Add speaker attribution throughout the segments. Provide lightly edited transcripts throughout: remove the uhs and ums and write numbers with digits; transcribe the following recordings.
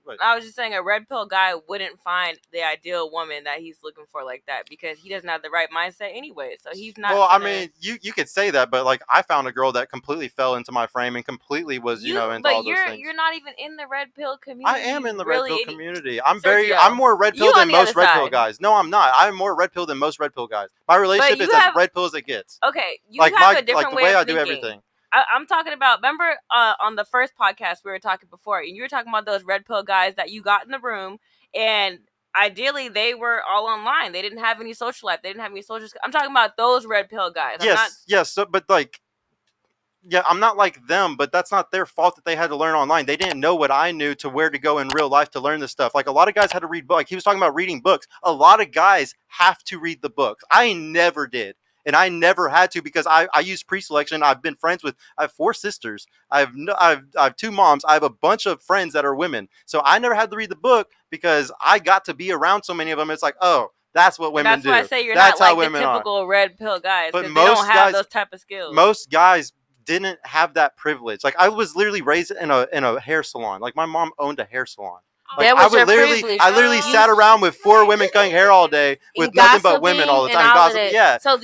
Speaker 1: What?
Speaker 2: I was just saying a red pill guy wouldn't find the ideal woman that he's looking for like that because he doesn't have the right mindset anyway. So he's not.
Speaker 1: Well, I mean, you could say that, but like I found a girl that completely fell into my frame and completely was into all those things.
Speaker 2: You're not even in the red pill community.
Speaker 1: I am in the red pill community.
Speaker 2: Sergio,
Speaker 1: I'm more red pill than most red pill
Speaker 2: side.
Speaker 1: guys. No, I'm not. I'm more red pill than most red pill guys. My relationship is as red pill as it gets.
Speaker 2: Okay, you have a different
Speaker 1: way
Speaker 2: of
Speaker 1: I do
Speaker 2: thinking.
Speaker 1: everything.
Speaker 2: I'm talking about, remember on the first podcast we were talking before, and you were talking about those red pill guys that you got in the room, and ideally they were all online. They didn't have any social life. They didn't have any social. I'm talking about those red pill guys.
Speaker 1: Yes. So, but like, yeah, I'm not like them, but that's not their fault that they had to learn online. They didn't know what I knew to where to go in real life to learn this stuff. Like a lot of guys had to read books. Like he was talking about reading books. A lot of guys have to read the books. I never did. And I never had to because I use pre-selection. I've been friends with. I have 4 sisters. I have 2 moms. I have a bunch of friends that are women. So I never had to read the book because I got to be around so many of them. It's like, oh, that's what women do.
Speaker 2: That's why I say you're not like the typical red pill guys. But most they don't have those type of skills.
Speaker 1: Most guys didn't have that privilege. Like I was literally raised in a hair salon. Like my mom owned a hair salon. Like,
Speaker 3: I
Speaker 1: literally sat around with 4 women cutting hair all day with nothing but women all the time. Gossip. Yeah. So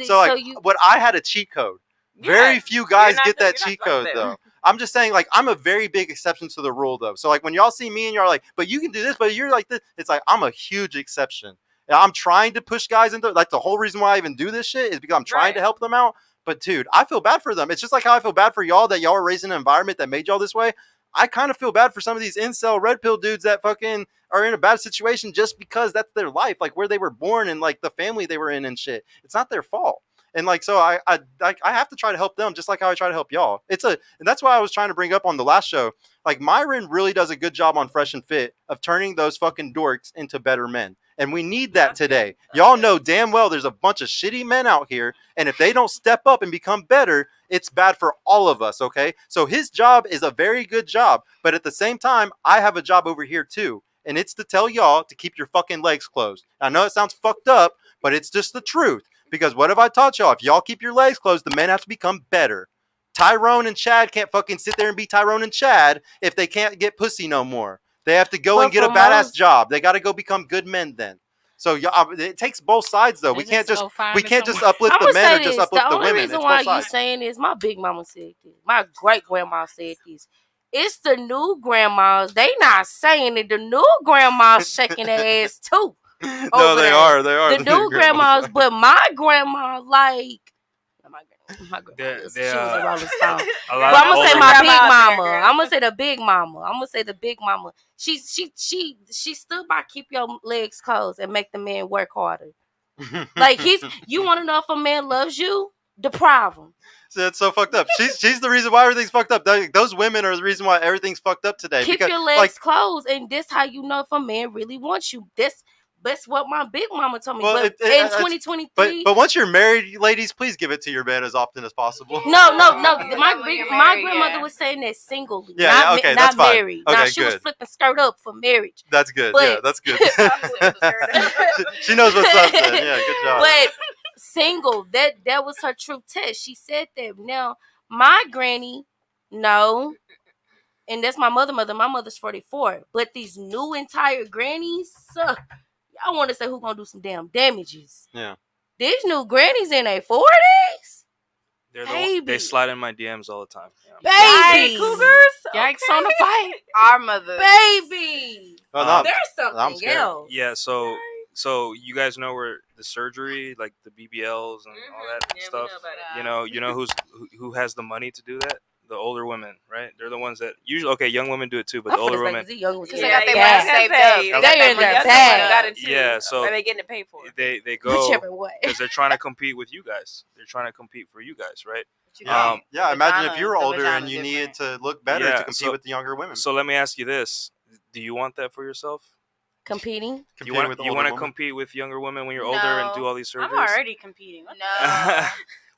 Speaker 1: what I had a cheat code. Very few guys get that cheat code though. I'm just saying, like, I'm a very big exception to the rule though. So like when y'all see me and you're like, but you can do this, but you're like this, it's like I'm a huge exception. And I'm trying to push guys into like the whole reason why I even do this shit is because I'm trying to help them out. But dude, I feel bad for them. It's just like how I feel bad for y'all that y'all are raised in an environment that made y'all this way. I kind of feel bad for some of these incel red pill dudes that fucking are in a bad situation just because that's their life, like where they were born and like the family they were in and shit. It's not their fault. And like, so I have to try to help them just like how I try to help y'all. And that's why I was trying to bring up on the last show. Like Myron really does a good job on Fresh and Fit of turning those fucking dorks into better men. And we need that today. Y'all know damn well there's a bunch of shitty men out here. And if they don't step up and become better, it's bad for all of us, okay? So his job is a very good job. But at the same time, I have a job over here too. And it's to tell y'all to keep your fucking legs closed. I know it sounds fucked up, but it's just the truth. Because what have I taught y'all? If y'all keep your legs closed, the men have to become better. Tyrone and Chad can't fucking sit there and be Tyrone and Chad if they can't get pussy no more. They have to go and get a badass job. They got to go become good men then. So it takes both sides though. We can't just uplift the men or just uplift the women.
Speaker 3: The only reason why you saying this, my big mama said this. My great grandma said this. It's the new grandmas. They not saying it. The new grandmas shaking their ass too.
Speaker 1: No, they are.
Speaker 3: The new grandmas, but my grandma like. My grandma, she was a Rolling Stone. But I'm gonna say my big mama. I'm gonna say the big mama. I'm gonna say the big mama. She stood by keep your legs closed and make the man work harder. Like you want to know if a man loves you? Deprive him.
Speaker 1: So it's so fucked up. She's the reason why everything's fucked up. Those women are the reason why everything's fucked up today.
Speaker 3: Keep your legs closed, and this how you know if a man really wants you. That's what my big mama told me. Well, but in 2023.
Speaker 1: But once you're married, ladies, please give it to your man as often as possible.
Speaker 3: No. My grandmother was saying that single.
Speaker 1: Yeah, okay, that's fine.
Speaker 3: Married. Okay, now she was flipping skirt up for marriage.
Speaker 1: That's good. Yeah, that's good. She knows what's up then. Yeah, good job.
Speaker 3: But single, that was her true test. She said that. Now, my granny, no. And that's my mother. My mother's 44. But these new entire grannies, I want to say who gonna do some damn damages.
Speaker 1: Yeah.
Speaker 3: These new grannies in their 40s.
Speaker 4: They slide in my DMs all the time.
Speaker 3: Yeah. Baby.
Speaker 2: Cougars.
Speaker 5: Yikes on the bite. Our mother.
Speaker 3: Baby.
Speaker 1: There's
Speaker 3: something else.
Speaker 4: Yeah, so you guys know where the surgery, like the BBLs and all that stuff. You know who has the money to do that? The older women, right? They're the ones that usually young women do it too, but the older women.
Speaker 5: Because they got their money saved up.
Speaker 3: They're in their bag.
Speaker 4: Yeah, so
Speaker 2: they getting it paid for.
Speaker 4: They go
Speaker 3: whichever way
Speaker 4: because they're trying to compete with you guys. They're trying to compete for you guys, right?
Speaker 1: Imagine if you were older and you needed to look better to compete with the younger women.
Speaker 4: So let me ask you this: do you want that for yourself?
Speaker 3: Competing?
Speaker 4: You want to compete with younger women when you're older and do all these surgeries?
Speaker 5: I'm already competing.
Speaker 3: No.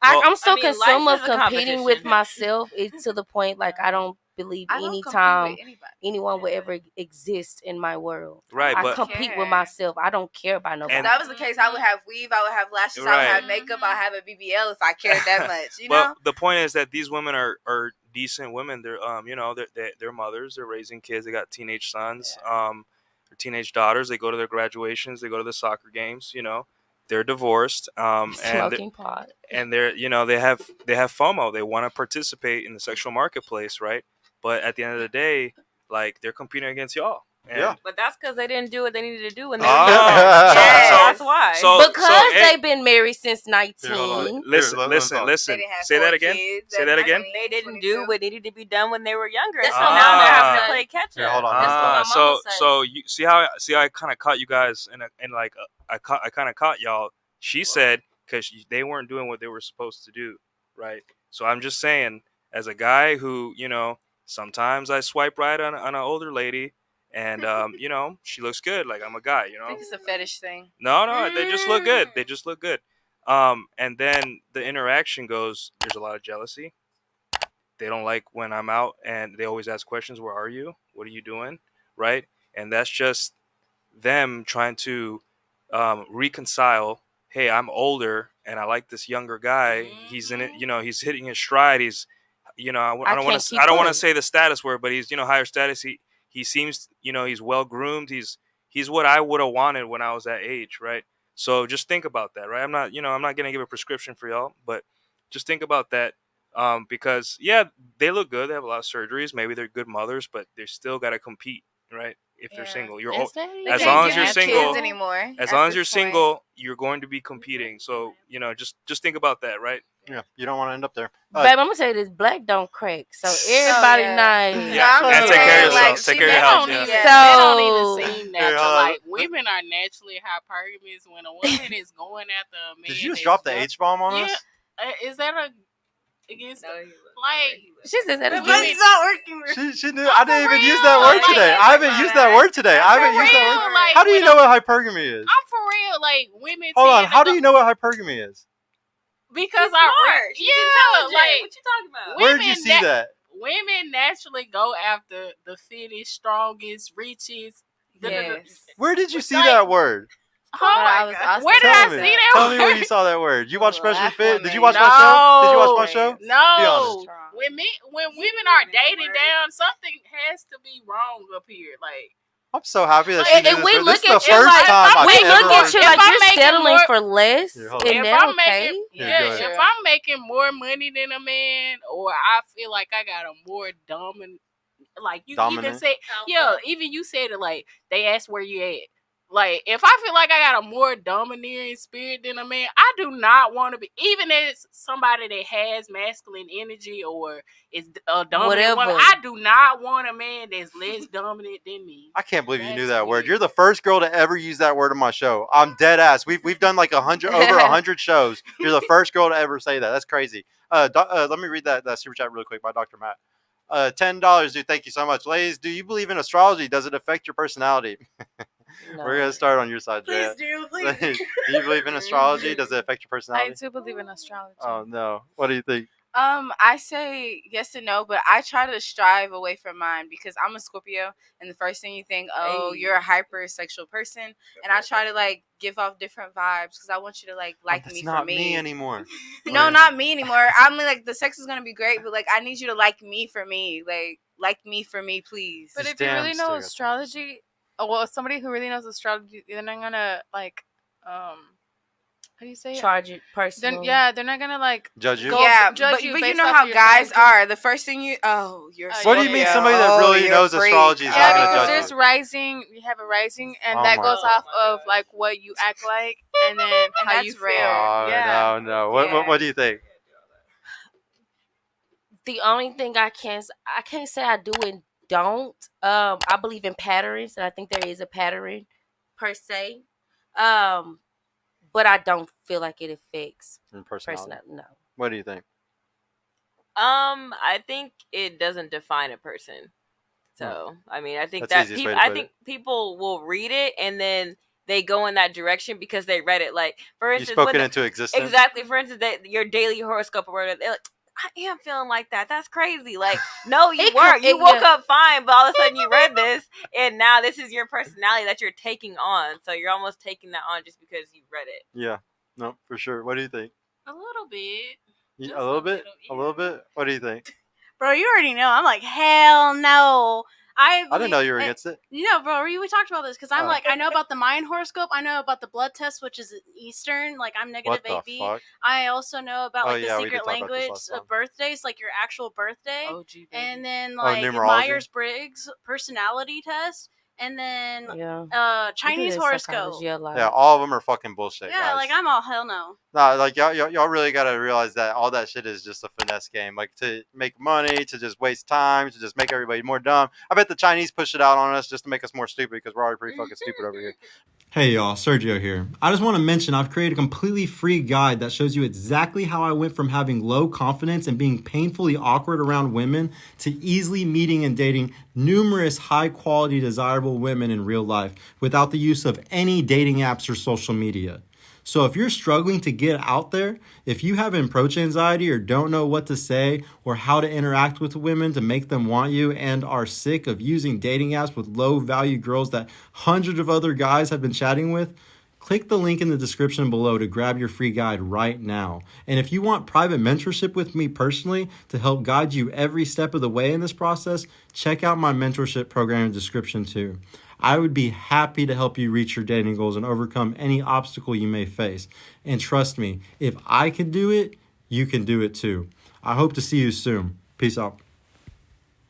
Speaker 3: I'm so consumed of competing with myself. It's to the point like I don't believe anytime anyone will ever exist in my world.
Speaker 4: Right,
Speaker 3: I compete with myself. I don't care about nobody.
Speaker 5: If that was the case, I would have weave, I would have lashes, I would have makeup, I would have a BBL if I cared that much. You know?
Speaker 4: The point is that these women are decent women. They're they're mothers. They're raising kids. They got teenage sons, or teenage daughters. They go to their graduations. They go to the soccer games. They're divorced.
Speaker 3: Smoking pot.
Speaker 4: And they're they have FOMO. They want to participate in the sexual marketplace, right? But at the end of the day, like, they're competing against y'all. And
Speaker 2: but that's because they didn't do what they needed to do when they
Speaker 4: were
Speaker 2: young. That's why.
Speaker 3: Because they've been married since 19.
Speaker 4: Listen. Say that again. Say that again.
Speaker 2: They didn't do what needed to be done when they were younger. So now they have to play catch up.
Speaker 1: Hold on.
Speaker 4: So you see how I kind of caught you guys, and I kind of caught y'all. She said because they weren't doing what they were supposed to do, right? So I'm just saying, as a guy who sometimes I swipe right on an older lady. And she looks good. Like, I'm a guy,
Speaker 5: I think it's a fetish thing.
Speaker 4: No, they just look good. They just look good. And then the interaction goes. There's a lot of jealousy. They don't like when I'm out, and they always ask questions. Where are you? What are you doing? Right? And that's just them trying to reconcile. Hey, I'm older, and I like this younger guy. He's in it. He's hitting his stride. He's, I don't want to say the status word, but he's higher status. He seems, he's well groomed. He's what I would have wanted when I was that age, right? So just think about that, right? I'm not gonna give a prescription for y'all, but just think about that, because they look good. They have a lot of surgeries. Maybe they're good mothers, but they still got to compete, right? If they're single, as long as you're single, you're going to be competing. So just think about that, right?
Speaker 1: Yeah, you don't want to end up there.
Speaker 3: Babe, I'm gonna say this: black don't crack, so everybody nice.
Speaker 4: Yeah, and take care of yourself. Take care of your health.
Speaker 6: They don't even seem natural. Like, women are naturally hypergamous. When a woman is going after a man,
Speaker 1: did you just drop the H-bomb on us?
Speaker 6: Is that against?
Speaker 3: She said that
Speaker 5: It's not working.
Speaker 1: She knew. I didn't even use that word today. I haven't used that word today. How do you know what hypergamy is?
Speaker 6: I'm for real. Like, women.
Speaker 1: Hold on. How do you know what hypergamy is?
Speaker 6: Because
Speaker 2: like, what you talking about?
Speaker 1: Where did you see that?
Speaker 6: Women naturally go after the fittest, strongest, richest.
Speaker 5: Yes.
Speaker 1: Where did you see that word?
Speaker 6: Oh my God. Where did I see that
Speaker 1: Tell
Speaker 6: word?
Speaker 1: me where you saw that word. You watch Freshly Fit? Did you watch my show? Did you watch my show?
Speaker 6: No. When women are dated down, something has to be wrong up here. Like,
Speaker 1: I'm so happy that she did this. This is the first time
Speaker 3: we
Speaker 1: I've
Speaker 3: look at you like you're settling for less.
Speaker 6: If I'm making more money than a man, or I feel like I got a more dominant, like you even said, even you said it, like they asked where you at. Like, if I feel like I got a more domineering spirit than a man, I do not want to be, even as somebody that has masculine energy or is a dominant woman, I do not want a man that's less dominant than me.
Speaker 1: I can't believe you knew that word. You're the first girl to ever use that word on my show. I'm dead ass. We've done like over 100 shows. You're the first girl to ever say that. That's crazy. Let me read that super chat really quick by Dr. Matt. $10, dude. Thank you so much. Ladies, do you believe in astrology? Does it affect your personality? No. We're going to start on your side, Jay.
Speaker 5: Please do.
Speaker 1: Do you believe in astrology? Does it affect your personality?
Speaker 7: I do believe in astrology.
Speaker 1: Oh, no. What do you think?
Speaker 5: I say yes and no, but I try to strive away from mine because I'm a Scorpio, and the first thing you think, you're a hypersexual person, and I try to like give off different vibes because I want you to like me for me.
Speaker 1: That's not me anymore.
Speaker 5: No, not me anymore. I'm like, the sex is gonna be great, but like I need you to like me for me, like me for me, please.
Speaker 7: But if you really know astrology, somebody who really knows astrology, they're not gonna like how do you say
Speaker 3: charge it personally.
Speaker 7: They're not gonna like
Speaker 1: judge you.
Speaker 5: But you know how guys are. The first thing you're.
Speaker 1: What do you mean somebody that really knows astrology is not gonna judge
Speaker 7: there's rising. You have a rising, and that goes off of like what you act like, and then how you feel.
Speaker 1: Oh, no. What do you think?
Speaker 3: The only thing I can't say I do and don't. I believe in patterns, and I think there is a pattern per se. But I don't feel like it affects personality. No.
Speaker 1: What do you think?
Speaker 2: I think it doesn't define a person. So, I mean, I think people will read it and then they go in that direction because they read it. Like, for instance,
Speaker 1: you spoke it into existence.
Speaker 2: Exactly. For instance, your daily horoscope or whatever. They're like, I am feeling like that. That's crazy. Like, no, you weren't. You woke up fine, but all of a sudden you read this, and now this is your personality that you're taking on. So you're almost taking that on just because you read it.
Speaker 1: Yeah. No, for sure. What do you think?
Speaker 6: A little bit.
Speaker 1: A little bit? A little bit? What do you think?
Speaker 8: Bro, you already know. I'm like, hell no.
Speaker 1: I didn't know you were against it.
Speaker 8: Bro, we talked about this because I'm like, I know about the Mayan horoscope. I know about the blood test, which is Eastern. Like, I'm negative AB.
Speaker 1: Fuck?
Speaker 8: I also know about the secret language of birthdays, like your actual birthday.
Speaker 5: OG, baby.
Speaker 8: And then like Myers-Briggs personality test. And then Chinese horoscope.
Speaker 1: Yeah, all of them are fucking bullshit.
Speaker 8: Yeah,
Speaker 1: guys.
Speaker 8: like I'm all hell no.
Speaker 1: Nah, like y'all really gotta realize that all that shit is just a finesse game. Like to make money, to just waste time, to just make everybody more dumb. I bet the Chinese push it out on us just to make us more stupid because we're already pretty fucking stupid over here.
Speaker 9: Hey y'all, Sergio here. I just want to mention I've created a completely free guide that shows you exactly how I went from having low confidence and being painfully awkward around women to easily meeting and dating numerous high quality desirable women in real life without the use of any dating apps or social media. So if you're struggling to get out there, if you have approach anxiety or don't know what to say or how to interact with women to make them want you and are sick of using dating apps with low value girls that hundreds of other guys have been chatting with, click the link in the description below to grab your free guide right now. And if you want private mentorship with me personally to help guide you every step of the way in this process, check out my mentorship program in the description too. I would be happy to help you reach your dating goals and overcome any obstacle you may face. And trust me, if I can do it, you can do it too. I hope to see you soon. Peace out.